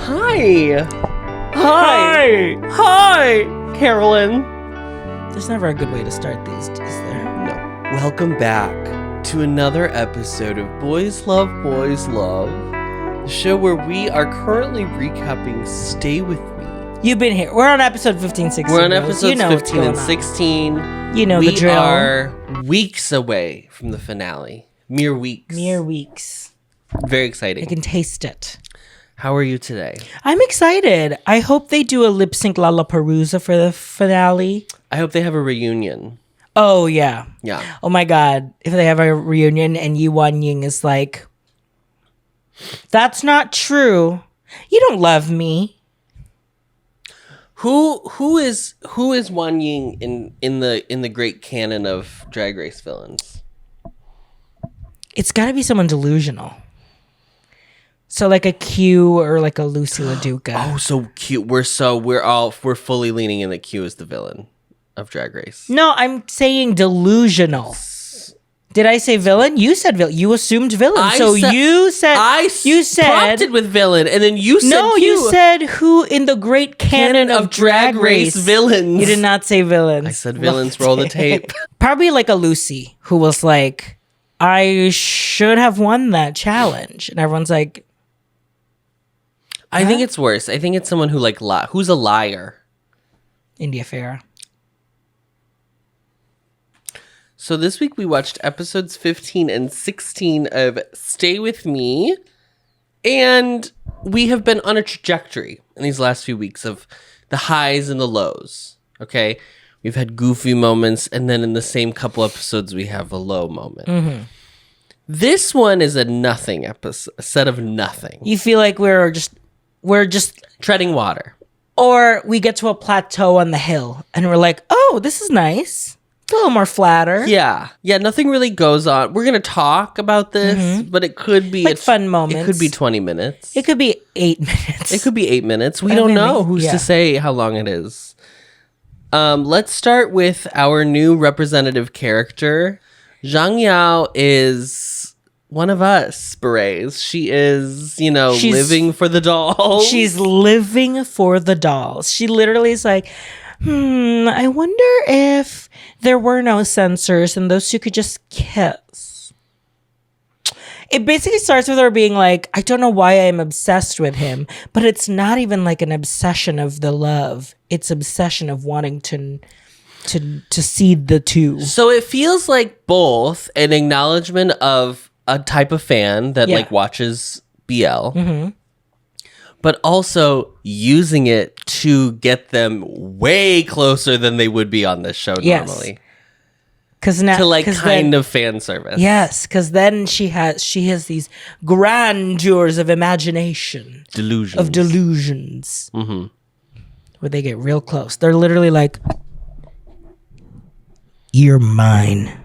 Hi. Hi. Hi, Carolyn. There's never a good way to start these, is there? No. Welcome back to another episode of Boys Love, the show where we are currently recapping Stay With Me. You've been here. We're on episode 15, 16. We're on Rose. episodes 15 and 16. You know the drill. We are weeks away from the finale. Mere weeks. Very exciting. I can taste it. How are you today? I'm excited. I hope they do a lip sync Lollapalooza for the finale. I hope they have a reunion. Oh, yeah. Yeah. Oh, my God. If they have a reunion and Yi Wan Ying is like, that's not true. You don't love me. Who is Wan Ying in the great canon of Drag Race villains? It's got to be someone delusional. So like a Q or like a Lucy LaDuca. Oh, so cute. We're fully leaning in that Q is the villain of Drag Race. No, I'm saying delusional. Did I say villain? You said villain. You assumed villain. You said prompted with villain, and then you said no. Q. You said who in the great canon of Drag Race villains. You did not say villains. I said villains. Roll the tape. Probably like a Lucy who was like, I should have won that challenge, and everyone's like, I think it's worse. I think it's someone who who's a liar. India Farah. So this week we watched episodes 15 and 16 of Stay With Me. And we have been on a trajectory in these last few weeks of the highs and the lows. Okay? We've had goofy moments, and then in the same couple episodes we have a low moment. Mm-hmm. This one is a nothing episode, a set of nothing. You feel like we're just treading water. Or we get to a plateau on the hill and we're like, oh, this is nice. It's a little more flatter. Yeah. Yeah, nothing really goes on. We're going to talk about this, but it could be... like fun moments. It could be 20 minutes. It could be 8 minutes. It could be 8 minutes. We don't know who's to say how long it is. Let's start with our new representative character. Zhang Xiong is... one of us, berets. She is, she's living for the dolls. She's living for the dolls. She literally is like, I wonder if there were no censors and those two could just kiss. It basically starts with her being like, I don't know why I'm obsessed with him, but it's not even like an obsession of the love. It's obsession of wanting to see the two. So it feels like both an acknowledgement of a type of fan that watches BL, but also using it to get them way closer than they would be on this show normally. Because now to of fan service. Yes, because then she has these grandeurs of imagination, delusions, where they get real close. They're literally like, "You're mine."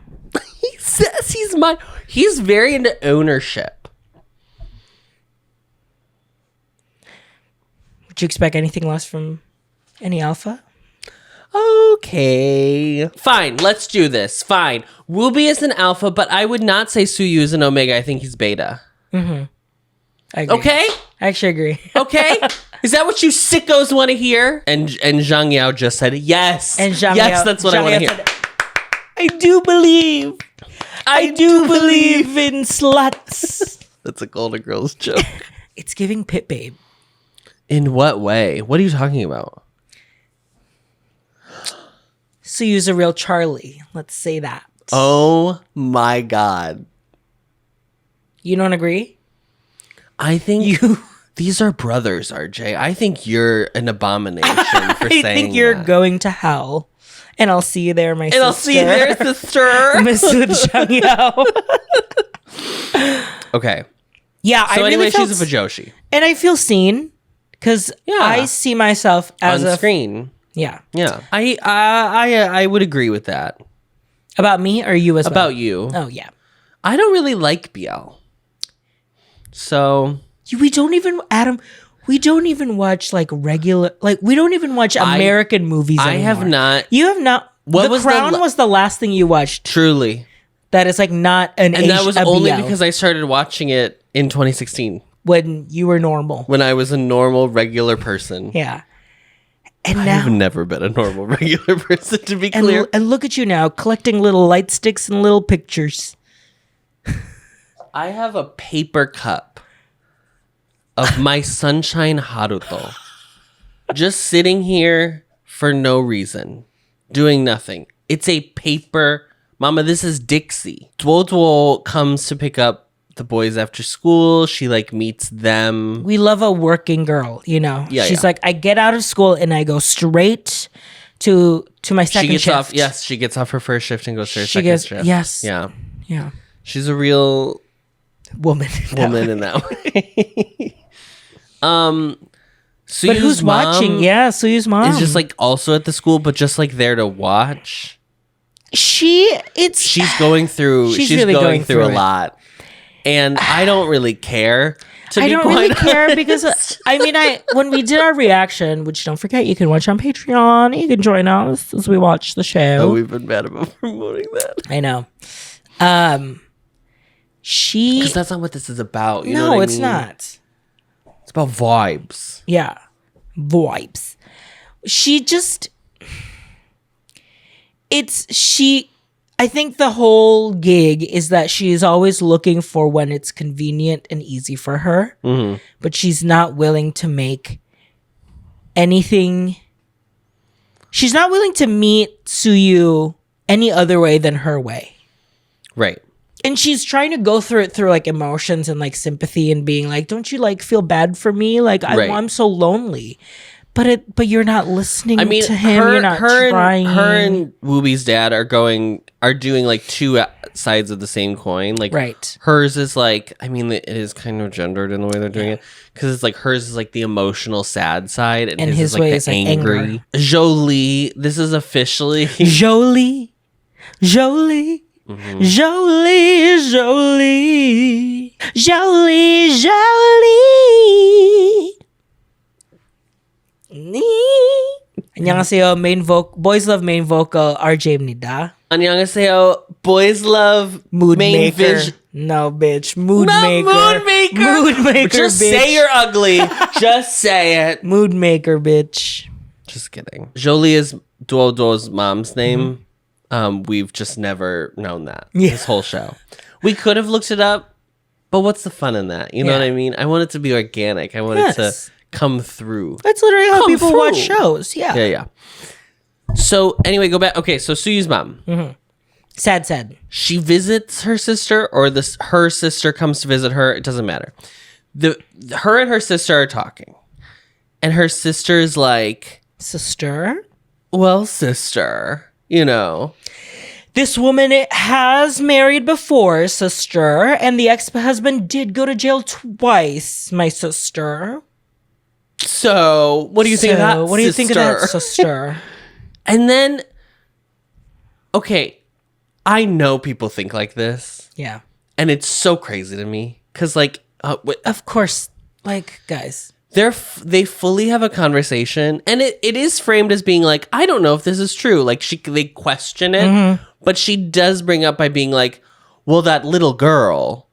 He says he's mine. He's very into ownership. Would you expect anything less from any alpha? Okay. Fine, let's do this. Fine. Ruby is an alpha, but I would not say Suyu is an omega. I think he's beta. I agree. Okay? I actually agree. Okay? Is that what you sickos want to hear? And Zhang Xiong just said yes. And yes, that's what I want to hear. I do believe. I do believe in sluts. That's a Golden Girls joke. It's giving Pit Babe. In what way? What are you talking about? So use a real Charlie. Let's say that. Oh my God. You don't agree? I think these are brothers, RJ. I think you're an abomination for saying that. I think you're going to hell. And I'll see you there, my sister. And I'll see you there, sister. Miss Zhang Xiong. Okay. Yeah, so I anyway, really she's a Fajoshi. And I feel seen because I see myself as on screen. Yeah. Yeah. I would agree with that. About me or you as well? About you. Oh, yeah. I don't really like BL. So. We don't even, Adam, we don't even watch regular, we don't even watch American movies anymore. I have not. You have not. The Crown was the last thing you watched. Truly. That is not an And that was a only BL. because I started watching it in 2016. when you were normal. When I was a normal, regular person. Yeah. And I now, have never been a normal, regular person, to be clear. and look at you now, collecting little light sticks and little pictures. I have a paper cup of my sunshine Haruto. Just sitting here for no reason. Doing nothing. It's a paper... Mama, this is Dixie. Duo comes to pick up the boys after school. She like meets them. We love a working girl, you know. Yeah, She's yeah. like, I get out of school and I go straight to my second She gets shift. off. Yes, she gets off her first shift and goes to her She second goes, shift. yes. Yeah. Yeah. She's a real Woman. woman in that way. Suyu's But who's mom watching? Yeah, Suyu's mom. is just like also at the school, but just like there to watch. she's She's going through. She's She's really going going through a through it. lot, and I don't really care. To I be don't quite really care honest. because when we did our reaction, which don't forget you can watch on Patreon, you can join us as we watch the show. Oh, we've been bad about promoting that. I know. Because that's not what this is about. You know No, what I it's mean? not. It's about vibes. Yeah. Vibes. I think the whole gig is that she is always looking for when it's convenient and easy for her, but she's not willing to make anything. She's not willing to meet Suyu any other way than her way. Right. And she's trying to go through it through like emotions and like sympathy and being like, don't you like feel bad for me? Like Right. I'm so lonely. But you're not listening I mean, to him. You're not trying. her and Wooby's dad are doing like two sides of the same coin. Like Right. hers is like, I mean, it is kind of gendered in the way they're doing it because it's like hers is like the emotional sad side, and his is like way the is, like, angry. anger. Jolie, this is officially Jolie. Jolie. Mm-hmm. Jolie. Jolie. Jolie. Jolie. 안녕하세요. Boys love main vocal RJ입니다. 안녕하세요. Boys love Mood main maker. vision. No, bitch. Mood Not maker. mood maker. Mood maker, Just bitch. say you're ugly. Just say it. Mood maker, bitch. Just kidding. Jolie is Duo's mom's name. We've just never known that this whole show. We could have looked it up, but what's the fun in that? You know what I mean? I want it to be organic. I want it to come through. That's literally how Come people watch through. shows. Yeah. Yeah. So anyway, go back. Okay, so Suyu's mom. Sad. She visits her sister, or her sister comes to visit her. It doesn't matter. Her and her sister are talking, and her sister is like, Sister. "Well, sister, you know." This woman has married before, sister, and the ex-husband did go to jail twice, my sister. So, what do you think of that? What do you think of that, sister? sister? And then, okay, I know people think like this, Yeah. and it's so crazy to me because, like, Of course, like, guys. they fully have a conversation, and it is framed as being like, I don't know if this is true. Like, they question it, but she does bring up by being like, well, that little girl,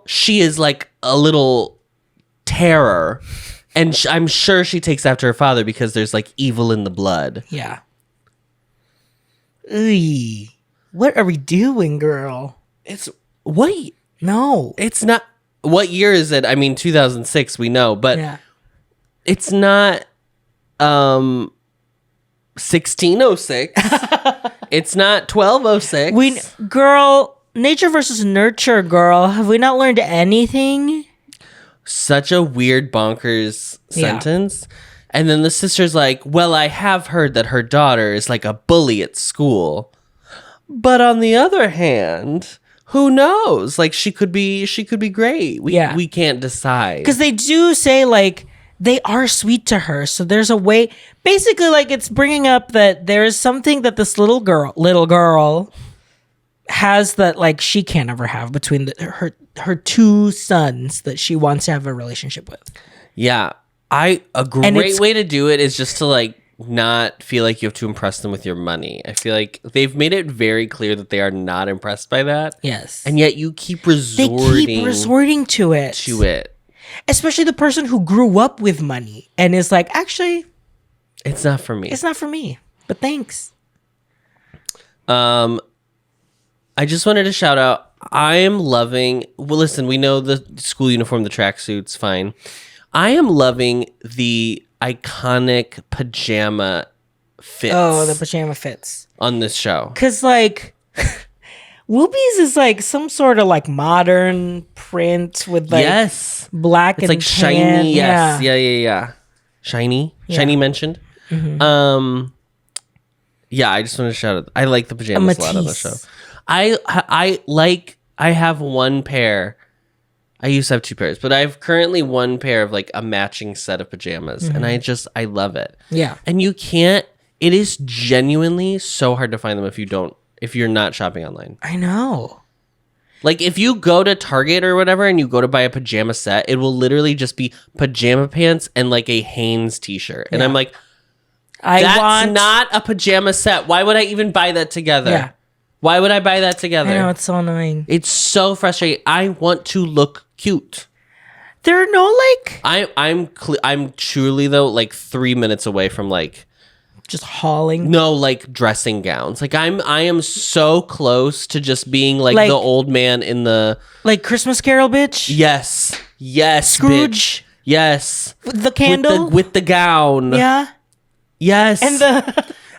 she is like a little terror, and I'm sure she takes after her father because there's like evil in the blood. Yeah. Eey. What are we doing, girl? It's what? No. It's not. What year is it? I mean, 2006. We know, but Yeah. it's not. 1606. It's not 1206. Girl, nature versus nurture, girl. Have we not learned anything? Such a weird, bonkers Yeah. sentence. And then the sister's like, well, I have heard that her daughter is like a bully at school. But on the other hand, who knows? Like, she could be great. We can't decide. Because they do say, like, they are sweet to her. So there's a way. Basically, like, it's bringing up that there is something that this little girl has that, like, she can't ever have between her two sons that she wants to have a relationship with. Yeah. A great way to do it is just to like not feel like you have to impress them with your money. I feel like they've made it very clear that they are not impressed by that. Yes. And yet you keep They resorting keep resorting to it. Especially the person who grew up with money and is like, actually, It's not for me. it's not for me. But thanks. I just wanted to shout out. I am loving. Well, listen, we know the school uniform, the tracksuits, fine. I am loving the iconic pajama fits. Oh, the pajama fits. On this show. Because, like, Whoopies is like some sort of like modern print with like black it's and like tan. shiny. Yes. Yeah. Shiny. Yeah. Shiny mentioned. Mm-hmm. Yeah, I just want to shout out. I like the pajamas a lot on the show. I have one pair. I used to have two pairs, but I have currently one pair of like a matching set of pajamas, and I love it. Yeah. And you can't. It is genuinely so hard to find them if you're not shopping online. I know. Like if you go to Target or whatever and you go to buy a pajama set, it will literally just be pajama pants and like a Hanes t-shirt. And I'm like, that's not a pajama set. Why would I even buy that together? Yeah. Why would I buy that together? I know, it's so annoying. It's so frustrating. I want to look cute. There are no like I'm truly though like 3 minutes away from like just hauling. No, like dressing gowns. Like I am so close to just being like the old man in the like Christmas Carol, bitch. Yes, Scrooge. Bitch. Yes, with the candle, with the gown. Yeah. Yes,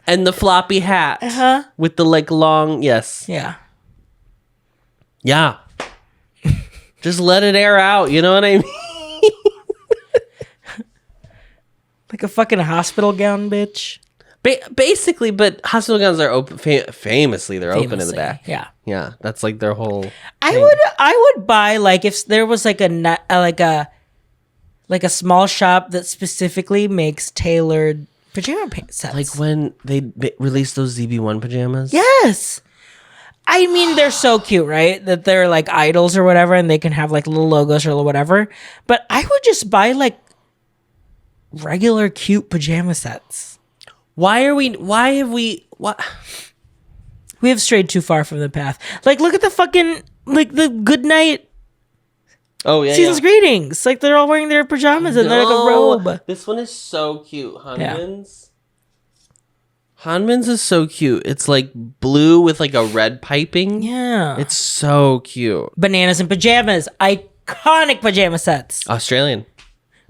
and the floppy hat. With the like long. Yes. Yeah. Yeah. Just let it air out. You know what I mean? Like a fucking hospital gown, bitch. Basically, but hospital gowns are open. Famously, they're open in the back. Yeah, yeah, that's like their whole. I would buy like if there was like a small shop that specifically makes tailored pajama sets. Like when they released those ZB1 pajamas. Yes, I mean they're so cute, right? That they're like idols or whatever, and they can have like little logos or whatever. But I would just buy like regular cute pajama sets. Why have we have strayed too far from the path. Like, look at the fucking, like, the good night season's greetings. Like, they're all wearing their pajamas and they're like a robe. This one is so cute. Hanmin's. Yeah. Hanmin's is so cute. It's like blue with like a red piping. Yeah. It's so cute. Bananas and pajamas. Iconic pajama sets. Australian.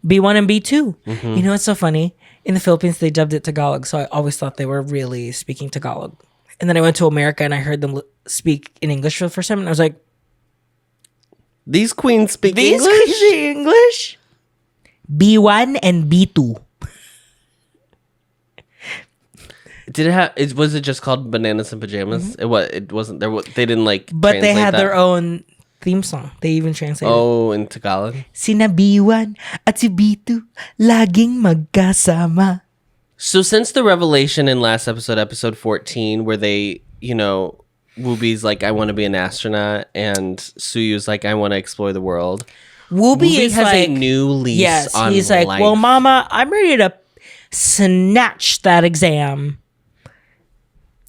B1 and B2. Mm-hmm. You know what's so funny? In the Philippines, they dubbed it Tagalog, so I always thought they were really speaking Tagalog. And then I went to America and I heard them speak in English for the first time, and I was like, "These queens speak English? These speak English? B1 and B2." Did it have? Was it just called Bananas and Pajamas? Mm-hmm. It wasn't there. They didn't like. But they had their own theme song. They even translated. Oh, in Tagalog? Sina B1 at si B2 laging magkasama. So since the revelation in last episode 14, where they, Wooby's like, I want to be an astronaut, and Suyu's like, I want to explore the world. Wooby is has like, a new lease on he's like, life. well, mama, I'm ready to snatch that exam.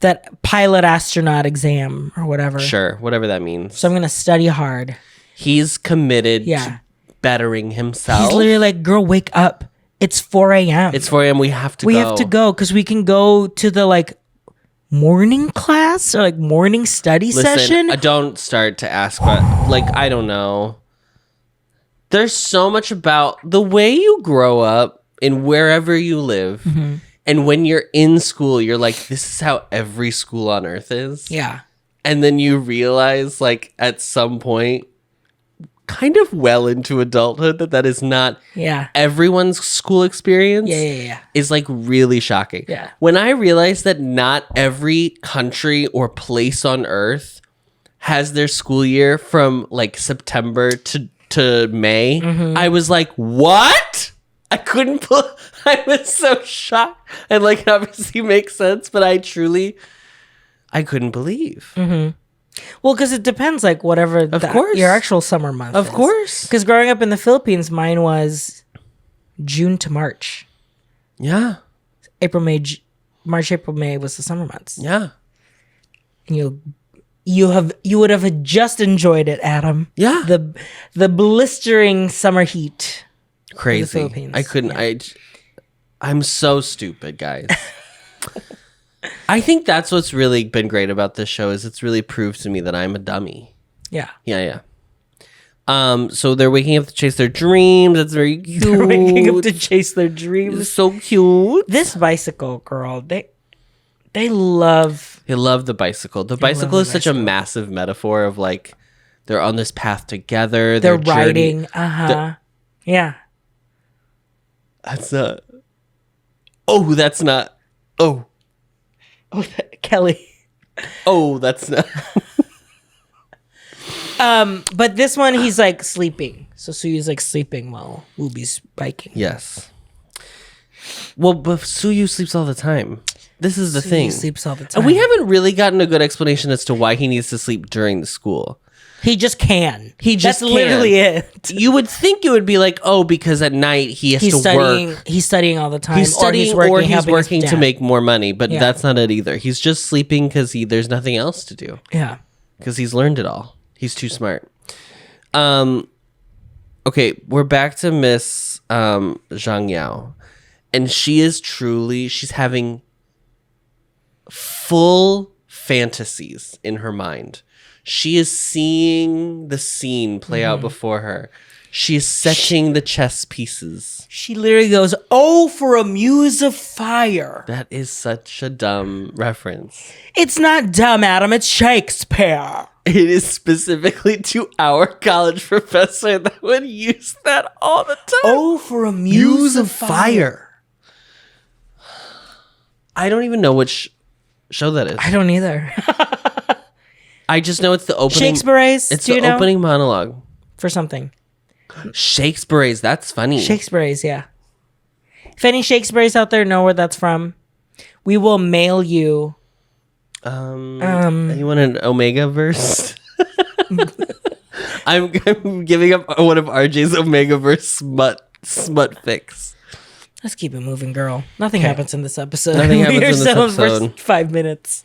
That pilot astronaut exam or whatever. Sure, whatever that means. So I'm going to study hard. He's committed to bettering himself. He's literally like, girl, wake up. It's 4 a.m. It's 4 a.m. We have to go. We have to go because we can go to the like morning class or like morning study session. Don't start to ask, but like, I don't know. There's so much about the way you grow up in wherever you live. Mm-hmm. And when you're in school, you're like, this is how every school on earth is. Yeah. And then you realize, like, at some point, kind of well into adulthood, that is not everyone's school experience. Yeah. Is, like, really shocking. Yeah. When I realized that not every country or place on earth has their school year from, like, September to May, I was like, what? I was so shocked. And like, obviously makes sense, but I couldn't believe. Mm-hmm. Well, because it depends, like whatever your actual summer month Of course. Because growing up in the Philippines, mine was June to March. Yeah. March, April, May was the summer months. Yeah. And you would have just enjoyed it, Adam. Yeah. The blistering summer heat. Crazy. Of the Philippines. I couldn't. I'm so stupid, guys. I think that's what's really been great about this show is it's really proved to me that I'm a dummy. Yeah. Yeah. So they're waking up to chase their dreams. That's very cute. They're waking up to chase their dreams. It's so cute. This bicycle girl, they love the bicycle. The bicycle is such a massive metaphor of like they're on this path together. They're riding. riding. Yeah. That's not. Oh, that's not. Oh. Oh, Kelly. Oh, that's not. But this one, he's like sleeping. So Suyu's like sleeping while Wooby's biking. Yes. Well, but Suyu sleeps all the time. This is the thing. He sleeps all the time. And we haven't really gotten a good explanation as to why he needs to sleep during the school. He just can. That's literally it. You would think it would be like, oh, because at night he has to work. He's studying all the time. He's studying or he's working to make more money. But Yeah. that's not it either. He's just sleeping because there's nothing else to do. Yeah. Because he's learned it all. He's too smart. Okay, we're back to Miss Zhang Yao. And she's having full fantasies in her mind. She is seeing the scene play out before her. She is setting the chess pieces. She literally goes, "Oh, for a muse of fire." That is such a dumb reference. It's not dumb, Adam. It's Shakespeare. It is specifically to our college professor that would use that all the time. Oh, for a muse of fire. I don't even know which show that is. I don't either. I just know it's the opening. Shakespeare's. It's the opening monologue. For something. Shakespeare's. That's funny. Shakespeare's, yeah. If any Shakespeare's out there know where that's from, we will mail you. You want an Omega verse? I'm giving up one of RJ's Omega verse smut fix. Let's keep it moving, girl. Nothing happens in this episode. Nothing happens in this still in the episode. first 5 minutes.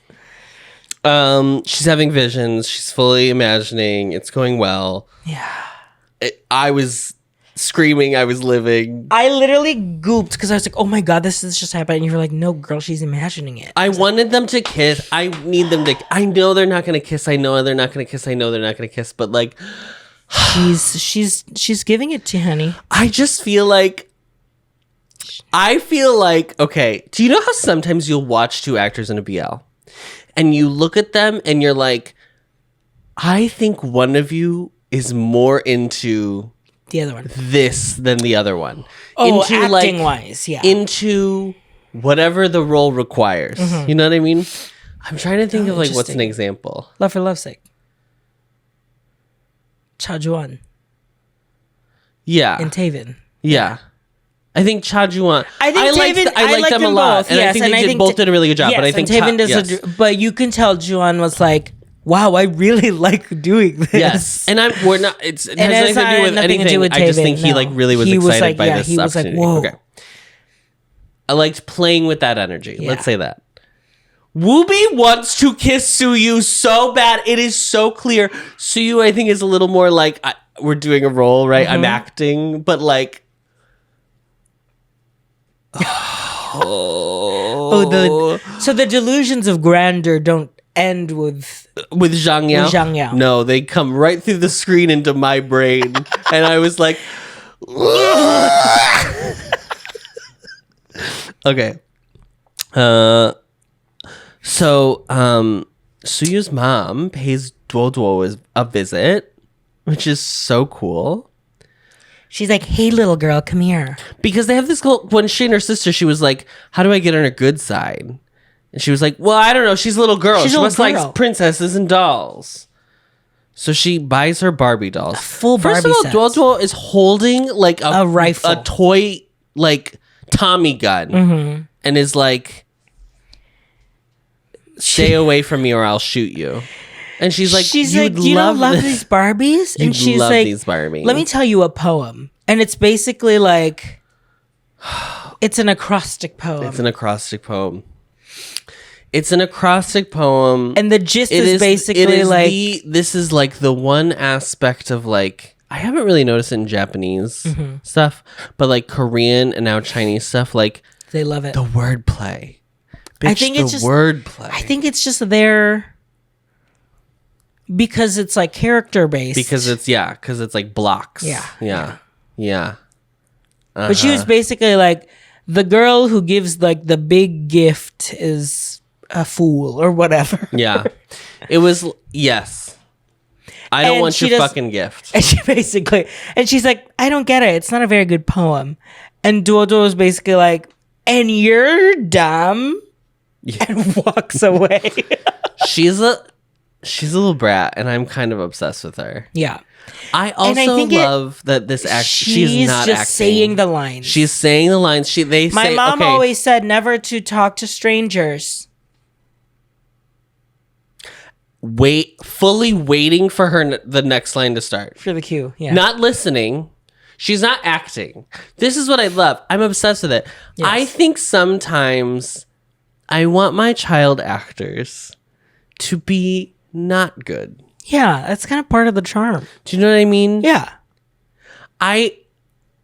She's having visions. She's fully imagining. It's going well. Yeah. I was screaming. I was living. I literally gooped because I was like, oh my God, this is just happening. And you were like, no, girl, she's imagining it. I wanted them to kiss. I need them to. I know they're not going to kiss. I know they're not going to kiss. I know they're not going to kiss. But like, she's giving it to honey. I just feel like. Okay. Do you know how sometimes you'll watch two actors in a BL, and you look at them and you're like, I think one of you is more into the other one this than the other one. Oh, into acting wise, yeah. Into whatever the role requires. You know what I mean? I'm trying to think of like what's an example. Love for Love's Sake. Cha Juan Yeah. and Taven. Yeah. I think Cha Juan. I like them a lot, both. and yes, I think they both did a really good job. Yes, but I think and Taven does. But you can tell Juan was like, "Wow, I really like doing this." Yes, and we're not. It has And nothing to do with anything. I just think he like really was excited by this he was like, opportunity. "Whoa!" Okay. I liked playing with that energy. Yeah. Let's say that. Wooby wants to kiss Suyu so bad. It is so clear. Suyu, I think, is a little more like we're doing a role, right? I'm acting, but like. So the delusions of grandeur don't end with Zhang Yao. Zhang Yao. No, they come right through the screen into my brain, and I was like, okay. So Suyu's mom pays Duo a visit, which is so cool. She's like, "Hey, little girl, come here." Because they have this when she and her sister, she was like, how do I get on her good side? And she was like, well, I don't know. She's a little girl. She must like princesses and dolls. So she buys her Barbie dolls. Full First Barbie of all, Duo is holding like a rifle. A toy like Tommy gun. And is like, stay away from me or I'll shoot you. And she's like, do you love these Barbies? And she's love like, these Barbies. let me tell you a poem. And it's basically like, It's an acrostic poem. It's an acrostic poem. It's an acrostic poem. And the gist is basically like... This is like the one aspect of like... I haven't really noticed it in Japanese stuff, but like Korean and now Chinese stuff, like... They love it. The wordplay. Bitch, I think it's just... wordplay. I think it's just there... Because it's like character based. Because it's like blocks. Yeah. But she was basically like, the girl who gives like the big gift is a fool or whatever. Yeah. It was, yes. I don't want your fucking gift. And she basically, and she's like, I don't get it. It's not a very good poem. And Duo is basically like, and you're dumb. Yeah. And walks away. She's a little brat, and I'm kind of obsessed with her. Yeah. I also love that this she's not just acting. Saying the lines. She's saying the lines. My mom always said never to talk to strangers. Fully waiting for the next line to start. For the cue, yeah. Not listening. She's not acting. This is what I love. I'm obsessed with it. Yes. I think sometimes I want my child actors to be not good. Yeah, that's kind of part of the charm. Do you know what I mean? Yeah.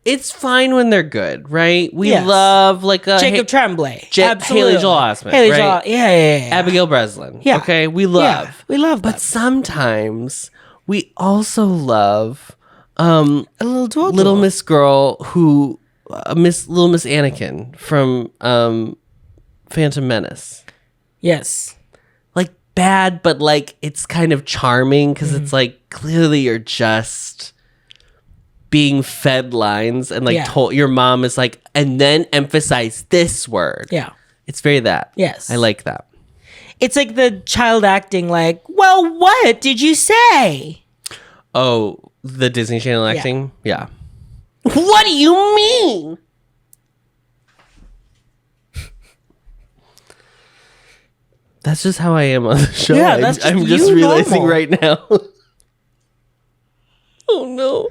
It's fine when they're good, right? We love like a Jacob Tremblay. Haley Joel Osment, right? Yeah. Abigail Breslin. Yeah. Okay, we love. Yeah, we love But sometimes we also love a little Duo. Little Miss Girl who Little Miss Anakin from Phantom Menace. Yes. Like bad, but like it's kind of charming because it's like clearly you're just being fed lines and like told your mom is like, and then emphasize this word. Yeah. It's very that. Yes. I like that. It's like the child acting like, well, what did you say? Oh, the Disney Channel acting? Yeah. What do you mean? That's just how I am on the show. Yeah, that's just I'm just realizing normal. right now. Oh no.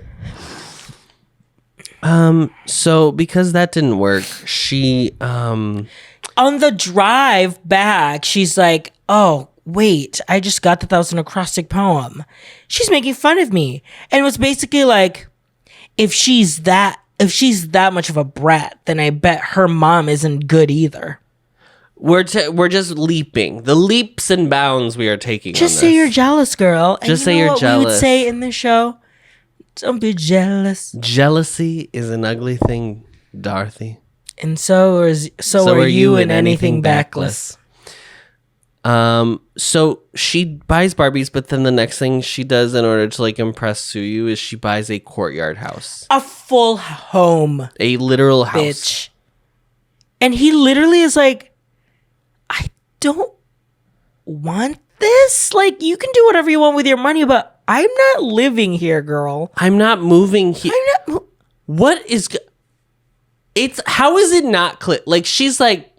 So because that didn't work, she on the drive back, she's like, "Oh, wait, I just got that was an acrostic poem." She's making fun of me. And it was basically like, if she's that much of a brat, then I bet her mom isn't good either. We're just leaping. The leaps and bounds we are taking. Just say you're jealous, girl. And just say you're jealous. We would say in this show, don't be jealous. Jealousy is an ugly thing, Dorothy. And so are you in anything backless. So she buys Barbies, but then the next thing she does in order to like impress Suyu is she buys a courtyard house. A full home. A literal house. Bitch. And he literally is like, I don't want this. Like, you can do whatever you want with your money, but I'm not living here, girl. I'm not moving here. What is... It's... How is it not clear? Like, she's like...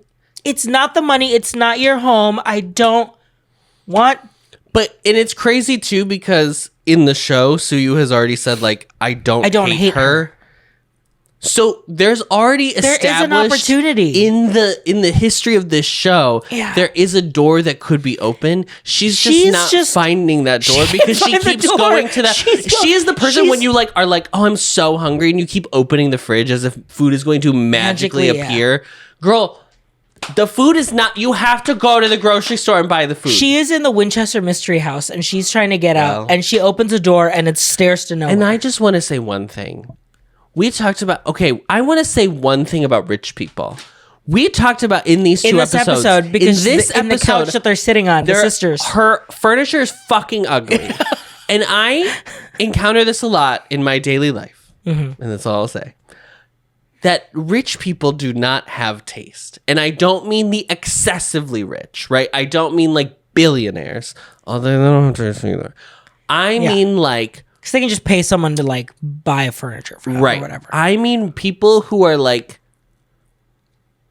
It's not the money. It's not your home. I don't want... But... And it's crazy, too, because in the show, Suyu has already said, like, I don't hate her. So there's already established... There is an opportunity. In the history of this show, there is a door that could be open. She's just not finding that door because she keeps going to that... She is the person when you like are like, oh, I'm so hungry, and you keep opening the fridge as if food is going to magically appear. Yeah. Girl, the food is not... You have to go to the grocery store and buy the food. She is in the Winchester Mystery House, and she's trying to get out, and she opens a door, and it stairs to nowhere. And I just want to say one thing. We talked about... Okay, I want to say one thing about rich people. We talked about in these two episodes. Because in the couch that they're sitting on, the sisters. Her furniture is fucking ugly. And I encounter this a lot in my daily life. And that's all I'll say. That rich people do not have taste. And I don't mean the excessively rich, right? I don't mean like billionaires. Although they don't have taste either. I mean like... Because they can just pay someone to like buy a furniture for them or whatever. I mean people who are like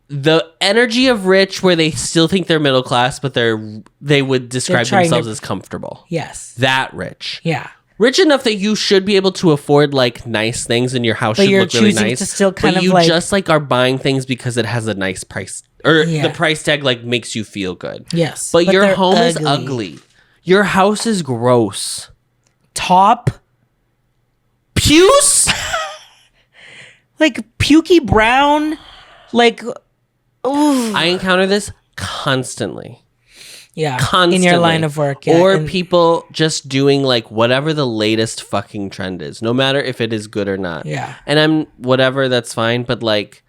the energy of rich where they still think they're middle class, but they would describe themselves as comfortable. Yes. That rich. Yeah. Rich enough that you should be able to afford like nice things and your house should look really nice. To still kind but of you like, just like are buying things because it has a nice price or Yeah. the price tag like makes you feel good. yes, But your they're home is ugly. Your house is gross. Top, Puce? like pukey brown, like, ooh, I encounter this constantly. yeah, Constantly. in your line of work, yeah, or and- people just doing like whatever the latest fucking trend is, no matter if it is good or not. Yeah. And I'm whatever, that's fine, but like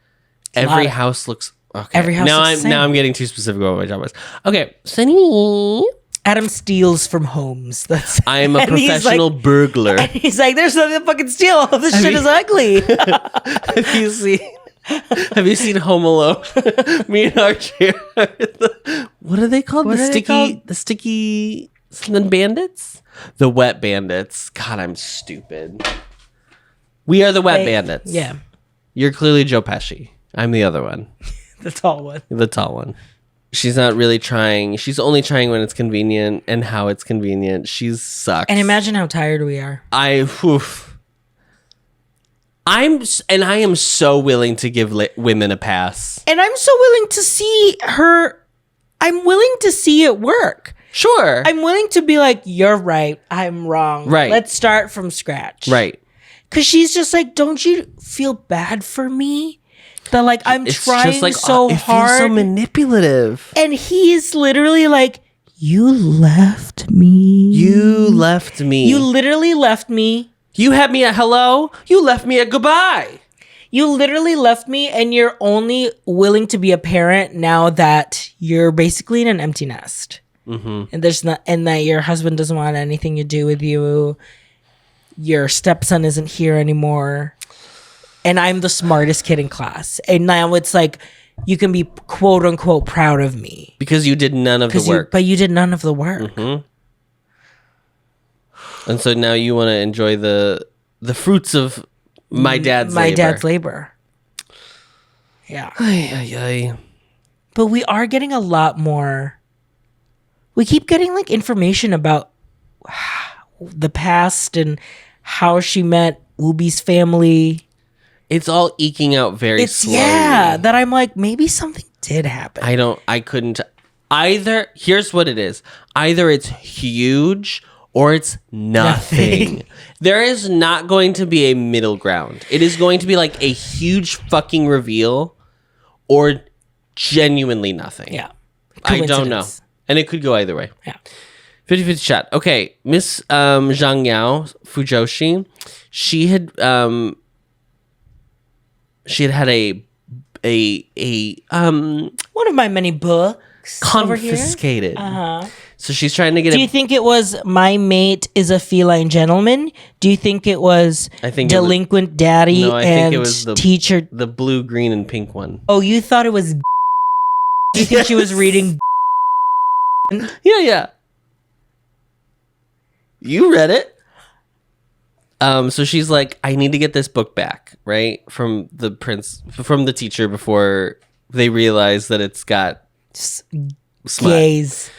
every lot. house looks okay. Every house now looks I'm the same. now I'm getting too specific about what my job is. Okay, Sunny. Adam steals from homes. That's I am a and he's professional like- burglar. And he's like, "There's nothing to fucking steal. All this shit is ugly." Have you seen? Have you seen Home Alone? Me and Archie. What are they called? What the are they sticky, called? the sticky something bandits. The wet bandits. God, I'm stupid. We are the wet bandits. Yeah, You're clearly Joe Pesci. I'm the other one, the tall one. the tall one. She's not really trying. She's only trying when it's convenient and how it's convenient. She's sucks. And imagine how tired we are. I am so willing to give women a pass. And I'm so willing to see her. I'm willing to see it work. Sure. I'm willing to be like, "You're right. I'm wrong. Right. Let's start from scratch." Right. Because she's just like, "Don't you feel bad for me? That like I'm It's trying just like so it hard." feels so manipulative. And he's literally like, "You left me. You left me. You literally left me. You had me at hello. You left me at goodbye. You literally left me, and you're only willing to be a parent now that you're basically in an empty nest, and there's not, and that your husband doesn't want anything to do with you. Your stepson isn't here anymore, and I'm the smartest kid in class, and now it's like you can be quote unquote proud of me Because you did none of the work. but you did none of the work. And so now you want to enjoy the fruits of my dad's labor. Yeah. Ay, ay, ay. But we are getting a lot more. We keep getting like information about the past and how she met Ubi's family. It's all eking out very slowly. Yeah, that I'm like, maybe something did happen. I couldn't either. Here's what it is. Either it's huge or it's nothing. There is not going to be a middle ground. It is going to be like a huge fucking reveal or genuinely nothing. Yeah. I don't know. Coincidence. And it could go either way. Yeah. 50-50 shot. Okay, Miss Zhang Xiong Fujoshi, she had had a One of my many books over here. confiscated. So she's trying to get Do you think it was My Mate is a Feline Gentleman? Do you think it was I think it was- Delinquent Daddy No, I and think it was Teacher? the blue, green, and pink one. Oh, you thought it was. Do you think she was reading? Yeah. You read it. So she's like, I need to get this book back, right? From the teacher before they realize that it's got smut. Gays,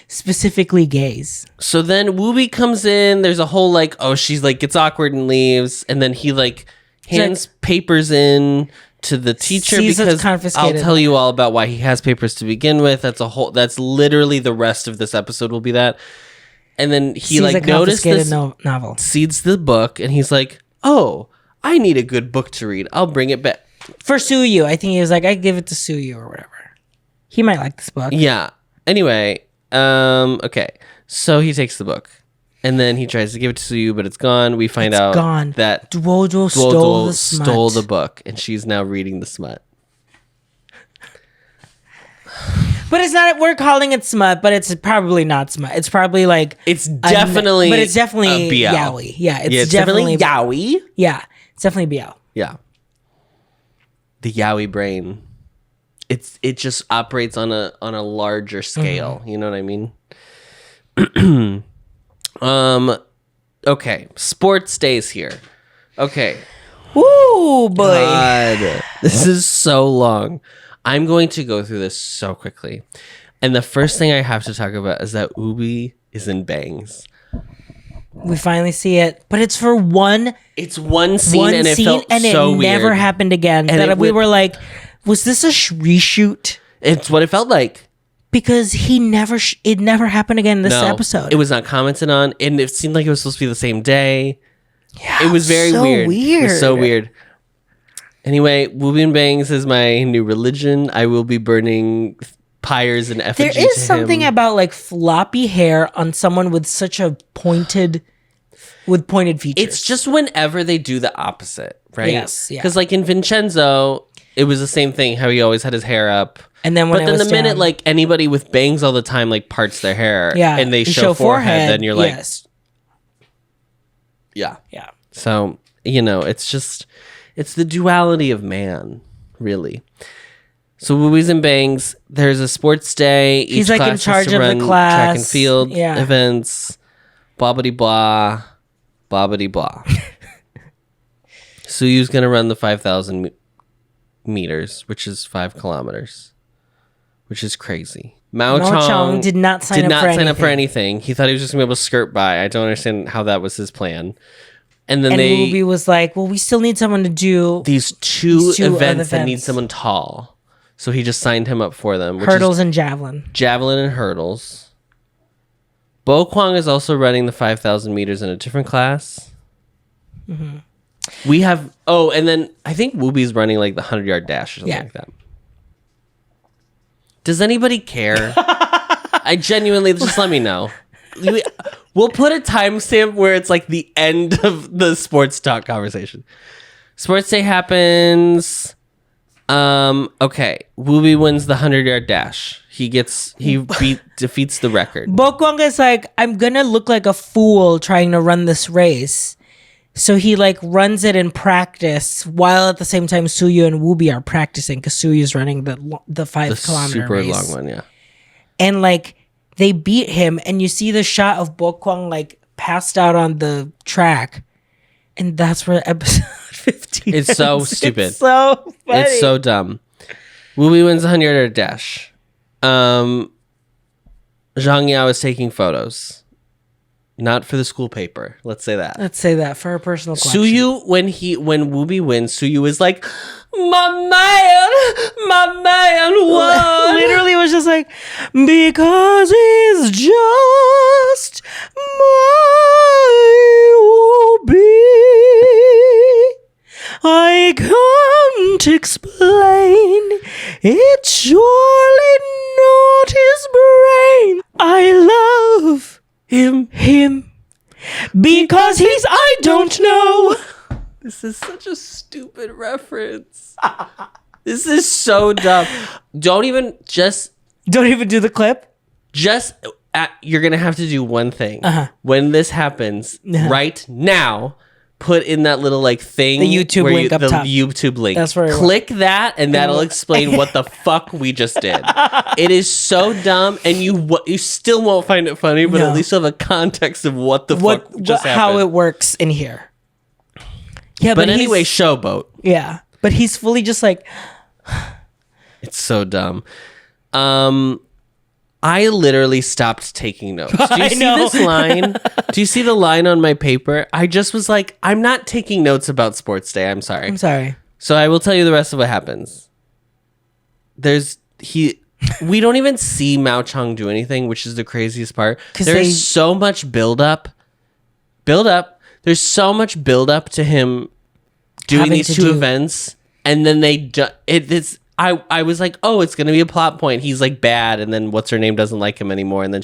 specifically gays. So then Wooby comes in. There's a whole like, oh, she's like gets awkward and leaves, and then he like hands papers in to the teacher Sees it's because I'll confiscated. tell you all about why he has papers to begin with. That's literally the rest of this episode will be that. And then he Sees like a noticed confiscated this novel. sees the book, and he's like, oh, I need a good book to read. I'll bring it back. For Suyu, I think he was like, I give it to Suyu or whatever. He might like this book. Yeah. Anyway, okay. So he takes the book, and then he tries to give it to Suyu, but it's gone. We find out gone. that Duodo Duodo stole the smut. the book, and she's now reading the smut. But it's not. We're calling it smut, but it's probably not smut. It's probably like It's definitely, but it's definitely a BL. yaoi. Yeah, It's definitely yaoi. Yeah, it's definitely BL. Yeah. The yaoi brain. It just operates on a larger scale. You know what I mean? Okay. Sports days here. Okay. Ooh, boy. God, this is so long. I'm going to go through this so quickly. And the first thing I have to talk about is that Ubi is in bangs. We finally see it, but it's for one scene, and it felt so weird. Never happened again. And that we were like, was this a reshoot? It's what it felt like. Because it never happened again in this episode. It was not commented on, and it seemed like it was supposed to be the same day. Yeah, it was very weird. It was so weird. Anyway, Whoopi and Bangs is my new religion. I will be burning pyres and effigy to him. There is something about like floppy hair on someone with such a pointed features. It's just whenever they do the opposite, right? Yes, yeah. Because like in Vincenzo, it was the same thing. How he always had his hair up. And then minute like anybody with bangs all the time like parts their hair, and they show forehead, then you're like, yes. yeah. So it's the duality of man, really. So Woobies and Bangs, there's a sports day. He's like in charge of the class, track and field events, blah blah blah, blah blah blah. Suyu's gonna run the 5,000 meters, which is 5 kilometers. Which is crazy. Mao Chong did not sign up for anything. He thought he was just going to be able to skirt by. I don't understand how that was his plan. And then Whoopi was like, well, we still need someone to do these two events that need someone tall. So he just signed him up for them. Hurdles and javelin. Javelin and hurdles. Bo Kwang is also running the 5,000 meters in a different class. Mm-hmm. We have... Oh, and then I think Whoopi's running like the 100-yard dash or something like that. Does anybody care? I genuinely, just let me know. We'll put a timestamp where it's like the end of the sports talk conversation. Sports day happens. Okay. Whoopi wins the 100-yard dash. He defeats the record. Bokwang is like, I'm gonna look like a fool trying to run this race. So he like runs it in practice while at the same time Suyu and Whoopi are practicing because Suyu's running the 5 kilometer super race. Long one, yeah. And like they beat him, and you see the shot of Bokwang like passed out on the track, and that's where episode 15. It's so stupid. It's so funny. It's so dumb. Whoopi wins the 100-yard dash. Zhang Yao is taking photos. Not for the school paper. Let's say that. Let's say that for her personal collection. Suyu, when Whoopi wins, Suyu is like, my man won. Literally was just like, because he's just my Whoopi. I can't explain. It's surely not his brain. I love him because he's I don't know. This is such a stupid reference. This is so dumb. Don't even do the clip. You're gonna have to do one thing. When this happens right now, put in that little like thing, the YouTube link up top. The YouTube link. That's where click that, and that'll explain what the fuck we just did. It is so dumb, and you still won't find it funny, but at least you'll have a context of what the fuck just happened. How it works in here. Yeah, but anyway, Showboat. Yeah, but he's fully just like. It's so dumb. I literally stopped taking notes. Do you see this line? Do you see the line on my paper? I just was like, I'm not taking notes about sports day. I'm sorry. So I will tell you the rest of what happens. We don't even see Mao Chong do anything, which is the craziest part. There's so much build up. There's so much build up to him doing these two events, and then I was like, oh, it's gonna be a plot point. He's like bad, and then what's her name doesn't like him anymore, and then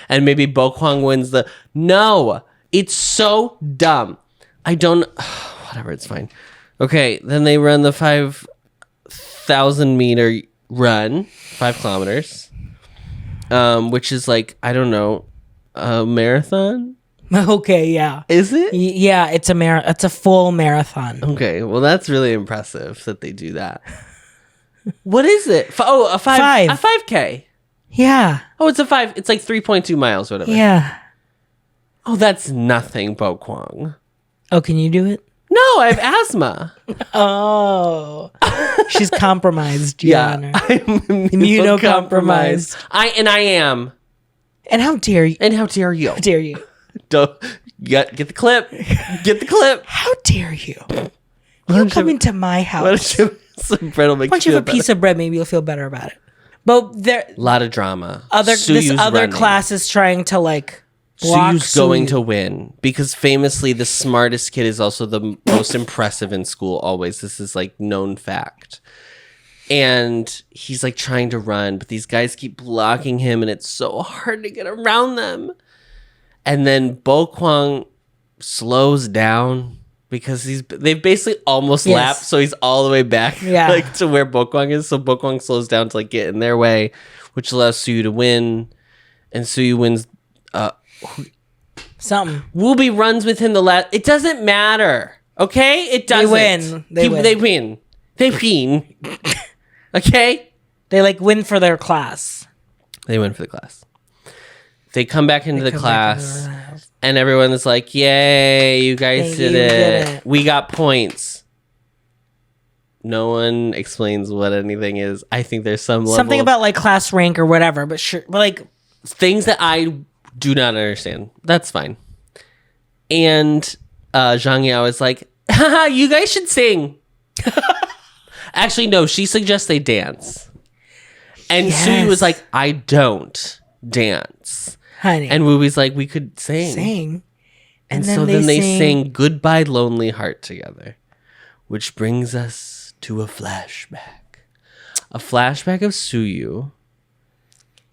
and maybe Bo Kwang wins No, it's so dumb. Whatever, it's fine. Okay, then they run the 5,000 meter run, 5 kilometers, which is like, I don't know, a marathon. Okay, yeah. Is it? Yeah, it's a full marathon. Okay, well, that's really impressive that they do that. What is it? A 5K. Yeah. Oh, it's a 5. It's like 3.2 miles, whatever. Yeah. Oh, that's nothing, Bo Kwang. Oh, can you do it? No, I have asthma. Oh. She's compromised. Yeah. I'm immunocompromised. I am. And how dare you? And how dare you? How dare you? Don't get the clip. Get the clip. How dare you? You come into my house. Some bread will make Once you have a piece of bread, maybe you'll feel better about it. But there, a lot of drama. this other class is trying to like block Suyu's going to win because famously the smartest kid is also the most impressive in school always. This is like known fact. And he's like trying to run, but these guys keep blocking him and it's so hard to get around them. And then Bo Kwang slows down because they've basically almost lapped, so he's all the way back like to where Bo Kwang is. So Bo Kwang slows down to like get in their way, which allows Suyu to win. And Suyu wins something. Woobi runs with him the last. It doesn't matter. Okay? It doesn't. They win. They win. They win. Okay? They like win for their class. They win for the class. They come back into the class, and everyone is like, yay, you guys did it. We got points. No one explains what anything is. I think there's something about like class rank or whatever, but sure, but like things that I do not understand. That's fine. And Zhang Yao is like, haha, you guys should sing. Actually, no, she suggests they dance. And Suyu was like, I don't dance. Honey. And Woobi's like, we could sing. And so then they sing Goodbye Lonely Heart together. Which brings us to a flashback. A flashback of Suyu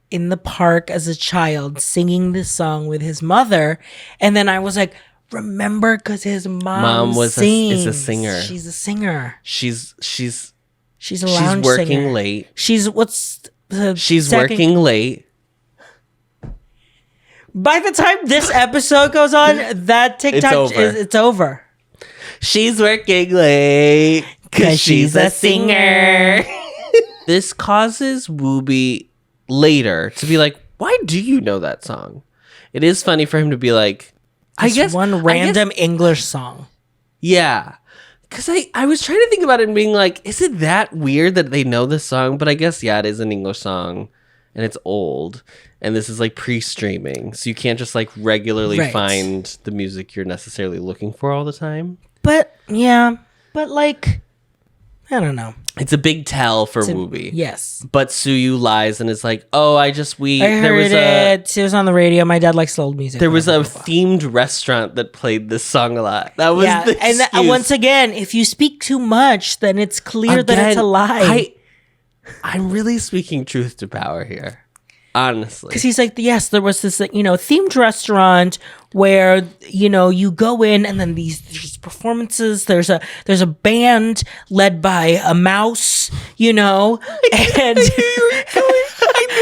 in the park as a child singing this song with his mother. And then I was like, remember, because his mom is a singer. She's a singer. She's a lounge working singer. Late. She's working late. By the time this episode goes on, that TikTok it's over. She's working late because she's a singer. This causes Woobi later to be like, why do you know that song? It is funny for him to be like, one random English song. Yeah. Because I was trying to think about it and being like, is it that weird that they know this song? But I guess, yeah, it is an English song and it's old. And this is like pre-streaming. So you can't just like regularly find the music you're necessarily looking for all the time. But yeah, but like, I don't know. It's a big tell for Woobi. Yes. But Suyu lies and is like, oh, I heard it. It was on the radio. My dad likes old music. There was a themed restaurant that played this song a lot. That was the excuse. And once again, if you speak too much, then it's clear that it's a lie. I'm really speaking truth to power here. Honestly. Because he's like, yes, there was this, themed restaurant where, you go in and then there's performances. There's a band led by a mouse, and I knew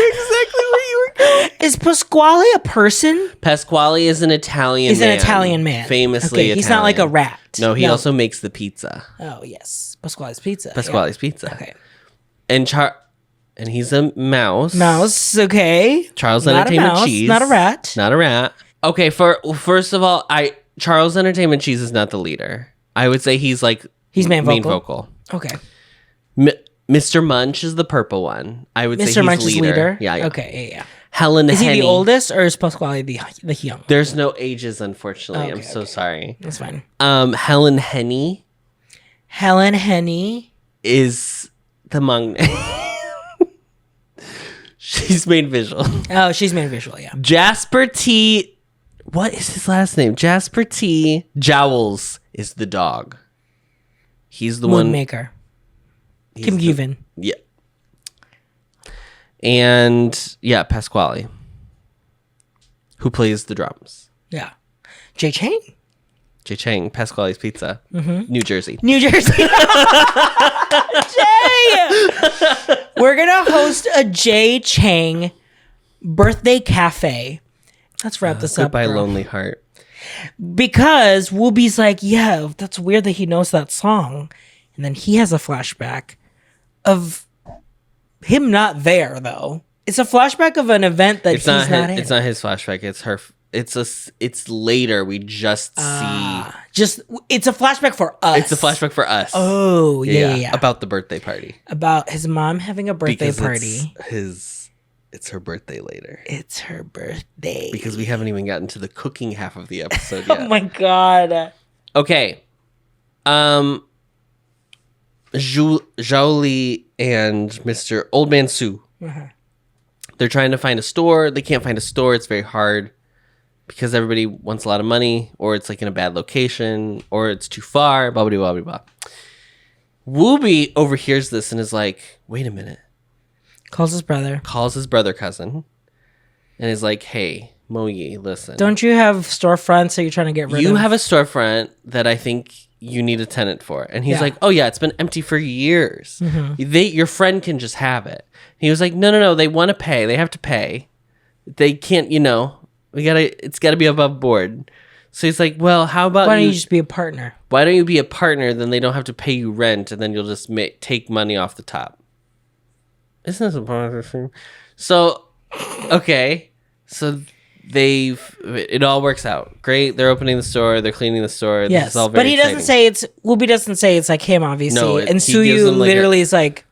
exactly where you were going. Is Pasquale a person? Pasquale is an Italian man. He's an Italian man. Famously Italian. He's not like a rat. No, he also makes the pizza. Oh, yes. Pasquale's Pizza. Pizza. Okay. And he's a mouse. Mouse, okay. Charles not Entertainment Cheese. Not a rat. Not a rat. Okay, first of all, Charles Entertainment Cheese is not the leader. I would say he's main vocal. Okay. Mr. Munch is the purple one. I would say he's Munch is leader. Yeah. Okay, yeah. Helen is Henny. He the oldest or is Pasquale the young? There's no ages, unfortunately. I'm so sorry. That's fine. Helen Henny. Helen Henny is the Magne. She's main visual. Oh, she's main visual, yeah. Jasper T. What is his last name? Jasper T. Jowls is the dog. He's the Moonmaker. Kim Given. Yeah. And yeah, Pasquale, who plays the drums. Yeah. Jay Chang, Pasquale's Pizza, New Jersey. Jay! We're going to host a Jay Chang birthday cafe. Let's wrap this up. Goodbye, Lonely Heart. Because Woobi's like, yeah, that's weird that he knows that song. And then he has a flashback of him not there, though. It's a flashback of an event that he's not in. It's not his flashback. It's her. It's later. We just see. It's a flashback for us. It's a flashback for us. Oh, yeah. About the birthday party. About his mom having a birthday party. It's her birthday later. It's her birthday. Because we haven't even gotten to the cooking half of the episode yet. Oh my god. Okay. Zhao Li and Mr. Old Man Su. They're trying to find a store. They can't find a store. It's very hard because everybody wants a lot of money, or it's like in a bad location, or it's too far, blah, blah, blah, blah, blah. Wooby overhears this and is like, wait a minute. Calls his brother cousin, and is like, hey, Mo Yi, listen. Don't you have storefronts that you're trying to get rid of? You have a storefront that I think you need a tenant for. And he's like, oh yeah, it's been empty for years. Your friend can just have it. He was like, no, they want to pay. They have to pay. They can't, it's gotta be above board. So he's like, well, how about why don't you just be a partner? Why don't you be a partner? Then they don't have to pay you rent, and then you'll just take money off the top. Isn't this a part thing? So, okay. So it all works out. Great. They're opening the store. They're cleaning the store. Yes. This is all very but he doesn't say Whoopi doesn't say it's like him, obviously. No, and Suyu literally is like,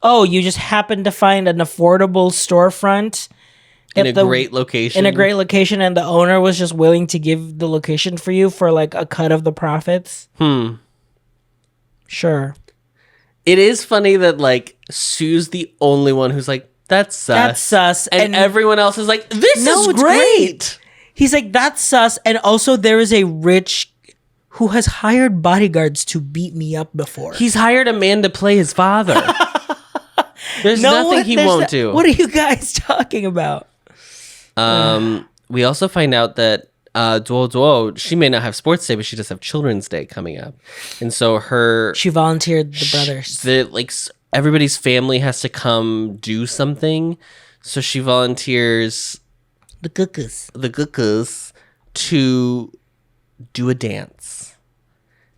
oh, you just happened to find an affordable storefront in a great location. And the owner was just willing to give the location for you for like a cut of the profits. Sure. It is funny that like Sue's the only one who's like, that's sus. That's sus. And everyone else is like, this is great. He's like, that's sus. And also there is a rich who has hired bodyguards to beat me up before. He's hired a man to play his father. There's nothing he won't do. What are you guys talking about? We also find out that Duo, she may not have sports day, but she does have Children's Day coming up. And so she volunteered the brothers. Everybody's family has to come do something. So she volunteers the Guckus to do a dance.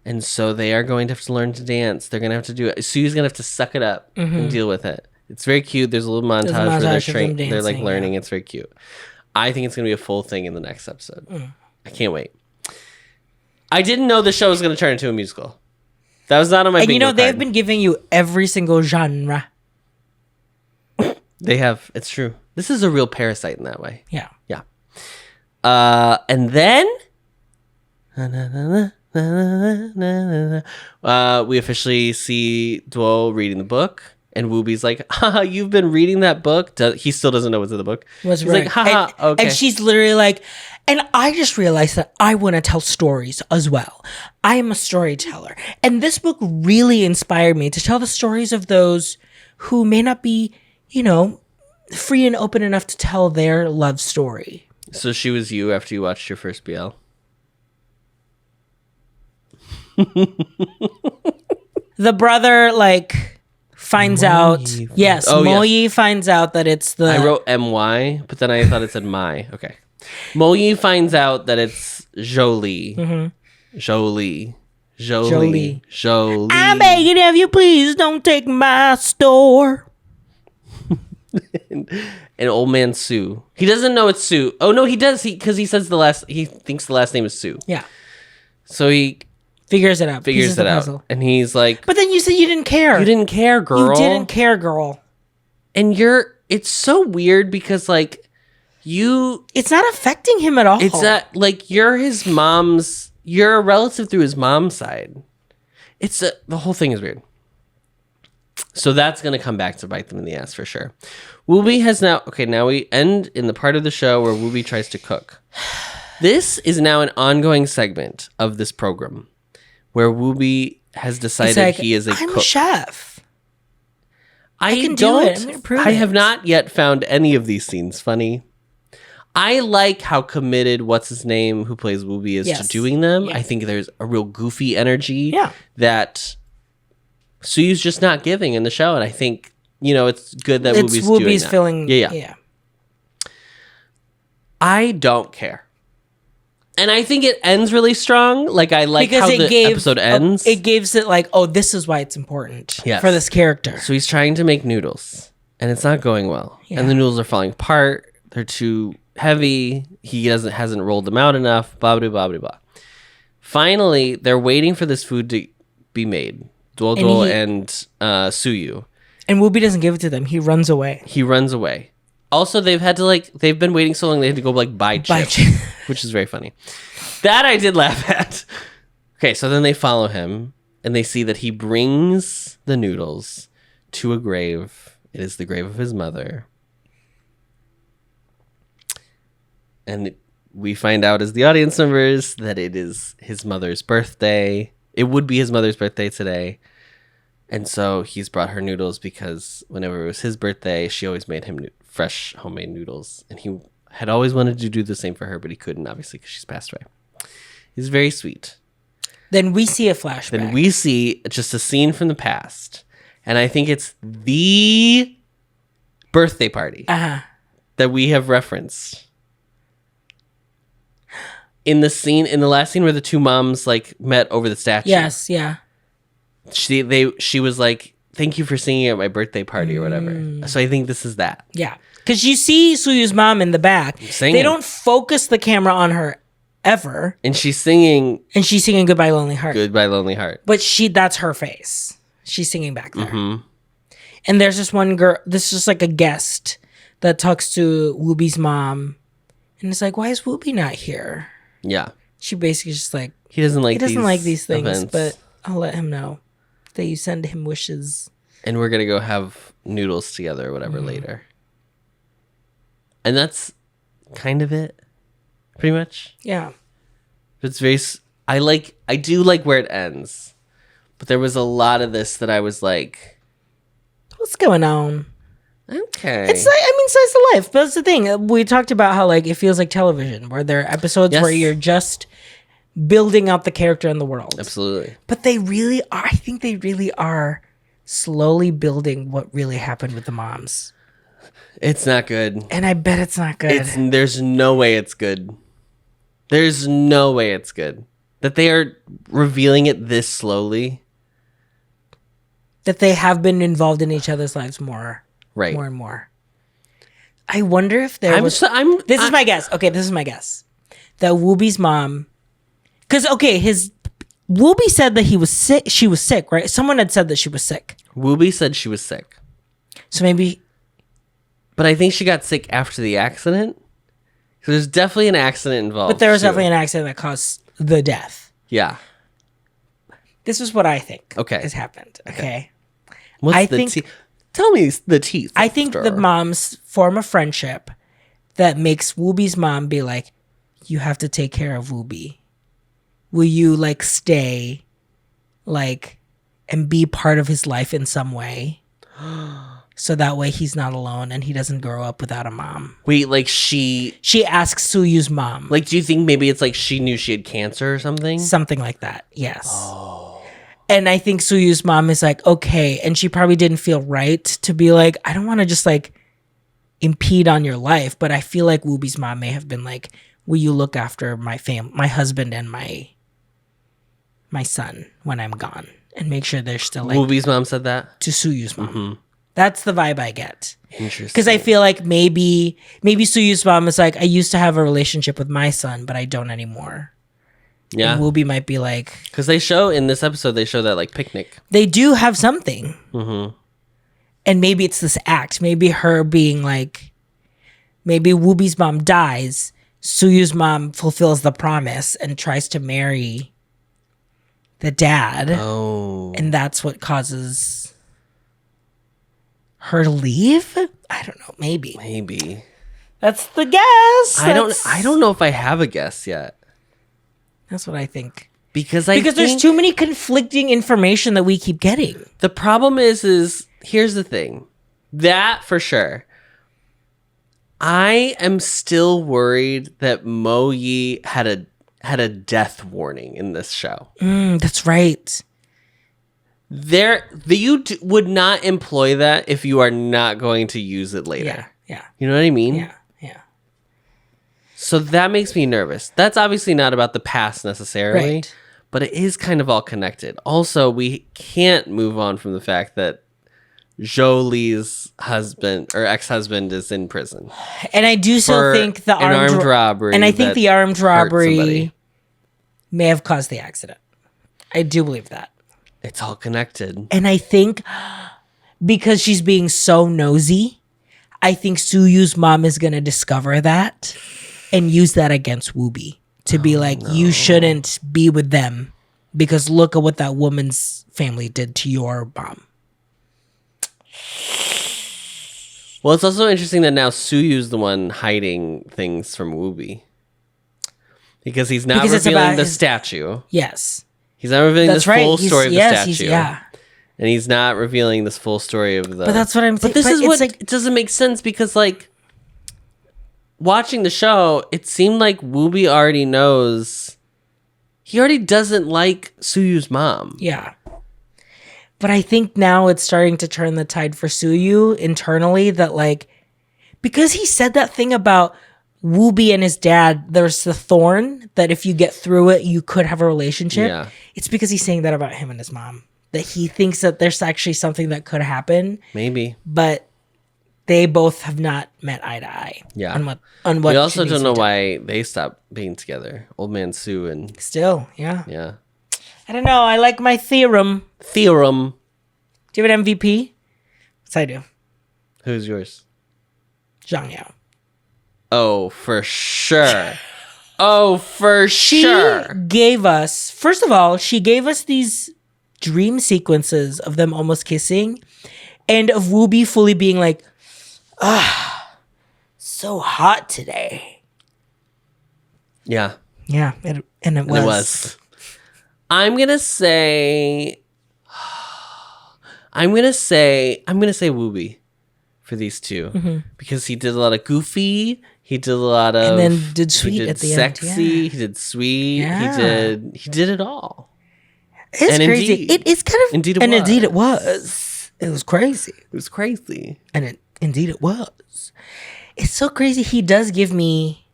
And so they are going to have to learn to dance. They're going to have to do it. Sue's going to have to suck it up and deal with it. It's very cute. There's a little montage where they're like learning. It's very cute. I think it's going to be a full thing in the next episode. I can't wait. I didn't know the show was going to turn into a musical. That was not on my bingo card. They've been giving you every single genre. They have. It's true. This is a real Parasite in that way. Yeah. Yeah. And then we officially see Duo reading the book. And Wooby's like, haha, you've been reading that book? He still doesn't know what's in the book. He's like, haha, okay. And she's literally like, and I just realized that I want to tell stories as well. I am a storyteller. And this book really inspired me to tell the stories of those who may not be, free and open enough to tell their love story. So she was you after you watched your first BL? The brother, finds out. Yes, Mo Yi finds out that it's the... I wrote MY, but then I thought it said my. Okay. Mo Yi finds out that it's Jolie. Jolie. I'm begging of you, please don't take my store. and Old Man Sue. He doesn't know it's Sue. Oh, no, he does. Because he says he thinks the last name is Sue. Yeah. So he... Figures it out. And he's like... But then you said you didn't care. You didn't care, girl. You didn't care, girl. And it's so weird because, it's not affecting him at all. It's that, you're his mom's... You're a relative through his mom's side. The whole thing is weird. So that's going to come back to bite them in the ass for sure. Wooby has now... Okay, now we end in the part of the show where Wooby tries to cook. This is now an ongoing segment of this program, where Wooby has decided he is a cook. I'm a chef. I can do it. I'm gonna prove I have not yet found any of these scenes funny. I like how committed what's-his-name, who plays Wooby, is to doing them. Yeah. I think there's a real goofy energy that Suyu's just not giving in the show. And I think, it's good that Wooby's doing that. Feeling... Yeah. I don't care. And I think it ends really strong. I like because how the episode ends. It gives it this is why it's important for this character. So he's trying to make noodles, and it's not going well. Yeah. And the noodles are falling apart. They're too heavy. He hasn't rolled them out enough. Blah, blah, blah, blah, blah. Finally, they're waiting for this food to be made. Duo and Suyu. And Whoopi doesn't give it to them. He runs away. He runs away. Also, they've been waiting so long they had to go buy chips, which is very funny. That I did laugh at. Okay, so then they follow him and they see that he brings the noodles to a grave. It is the grave of his mother. And we find out as the audience members that it is his mother's birthday. It would be his mother's birthday today. And so he's brought her noodles because whenever it was his birthday, she always made him fresh homemade noodles. And he had always wanted to do the same for her, but he couldn't, obviously, because she's passed away. He's very sweet. Then we see a flashback. Then we see just a scene from the past. And I think it's the birthday party that we have referenced. In the last scene where the two moms met over the statue. Yes, yeah. She was like, "Thank you for singing at my birthday party," or whatever. So I think this is that. Yeah, because you see Suyu's mom in the back. Singing. They don't focus the camera on her ever, and she's singing. "Goodbye, Lonely Heart." Goodbye, Lonely Heart. But that's her face. She's singing back there. Mm-hmm. And there's this one girl. This is just like a guest that talks to Whoopi's mom, and it's like, "Why is Whoopi not here?" Yeah, she basically just like he doesn't like these things, events. but I'll let him know that you send him wishes. And we're gonna go have noodles together or whatever later. And that's kind of it, pretty much. Yeah, it's very. I do like where it ends, but there was a lot of this that I was like, "What's going on?" Okay. It's like, slice of life. But that's the thing. We talked about how it feels like television, where there are episodes where you're just building out the character and the world. Absolutely. But they really are. I think they really are slowly building what really happened with the moms. It's not good. And I bet it's not good. There's no way it's good. There's no way it's good. That they are revealing it this slowly. That they have been involved in each other's lives more. Right. More and more. I wonder if there was... This is my guess. Okay, this is my guess. That Whoopi's mom... Because, Whoopi said that he was sick. She was sick, right? Someone had said that she was sick. Whoopi said she was sick. So maybe... But I think she got sick after the accident. So there's definitely an accident involved. But there was definitely an accident that caused the death. Yeah. This is what I think has happened. Okay. What's the tea? Tell me the teeth. I think the moms form a friendship that makes Whoopi's mom be like, you have to take care of Whoopi. Will you stay and be part of his life in some way? So that way he's not alone and he doesn't grow up without a mom. Wait, she asks Suyu's mom. Do you think maybe it's she knew she had cancer or something? Something like that, yes. Oh. And I think Suyu's mom is okay. And she probably didn't feel right to be I don't want to just impede on your life. But I feel like Whoopi's mom may have been will you look after my husband and my son when I'm gone? And make sure they're still Whoopi's mom said that? To Suyu's mom. Mm-hmm. That's the vibe I get. Interesting. Because I feel maybe Suyu's mom is I used to have a relationship with my son, but I don't anymore. Yeah. And Whoopi might be because they show in this episode, they show that picnic. They do have something. Mm-hmm. And maybe it's this act. Maybe her being maybe Whoopi's mom dies. Suyu's mom fulfills the promise and tries to marry the dad. Oh. And that's what causes her to leave? I don't know. Maybe. That's the guess. I don't know if I have a guess yet. That's what I think. Because there's too many conflicting information that we keep getting. The problem is here's the thing. That for sure. I am still worried that Mo Yi had a death warning in this show. That's right. You would not employ that if you are not going to use it later. Yeah. You know what I mean? Yeah. So that makes me nervous. That's obviously not about the past necessarily, right. But it is kind of all connected. Also, we can't move on from the fact that Zhou Li's husband or ex-husband is in prison. And I do still think the armed robbery. And I think the armed robbery may have caused the accident. I do believe that. It's all connected. And I think because she's being so nosy, I think Suyu's mom is going to discover that and use that against Woobi to be like, you shouldn't be with them because look at what that woman's family did to your mom. Well, it's also interesting that now Suyu's the one hiding things from Woobi. Because he's not revealing the statue. Yes. He's not revealing this full story of the statue. Yeah. And he's not revealing this full story of the... But that's what I'm saying. But this is what... It doesn't make sense because, like, watching the show, it seemed like Woobi already knows... He already doesn't like Suyu's mom. Yeah. But I think now it's starting to turn the tide for Suyu internally that, like, because he said that thing about Woobi and his dad, there's the thorn that if you get through it, you could have a relationship. Yeah. It's because he's saying that about him and his mom. That he thinks that there's actually something that could happen. Maybe. But they both have not met eye to eye. Yeah. On what we also don't know why they stopped being together. Old man Sue and... Still, yeah. Yeah. I don't know. I like my theorem. Do you have an MVP? Yes, I do. Who's yours? Zhang Xiong. Oh, for sure. Oh, for sure. She gave us... First of all, she gave us these dream sequences of them almost kissing and of Woobi fully being like, so hot today. Yeah. Yeah, and it was. I'm gonna say Woobi for these two because he did a lot of goofy. He did a lot of and then did sweet at the sexy, end. Yeah. He did sweet. Yeah. He did it all. It's and crazy. Indeed, it's kind of indeed it was. It was crazy. It was crazy. And indeed it was. It's so crazy. He gives me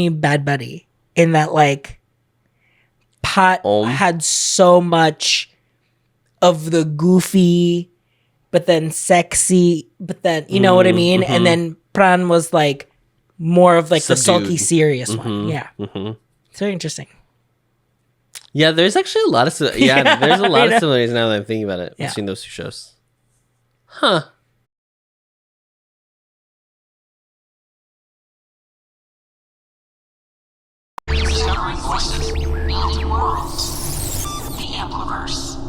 Bad Buddy in that, like, Pot had so much of the goofy, but then sexy, but then, you know what I mean? And then Pran was like more of like subdued. The sulky, serious one. Yeah. It's very interesting. Yeah, there's actually a lot of there's a lot of similarities now that I'm thinking about it between those two shows. Huh. Discovering voices, building worlds. The Ampliverse.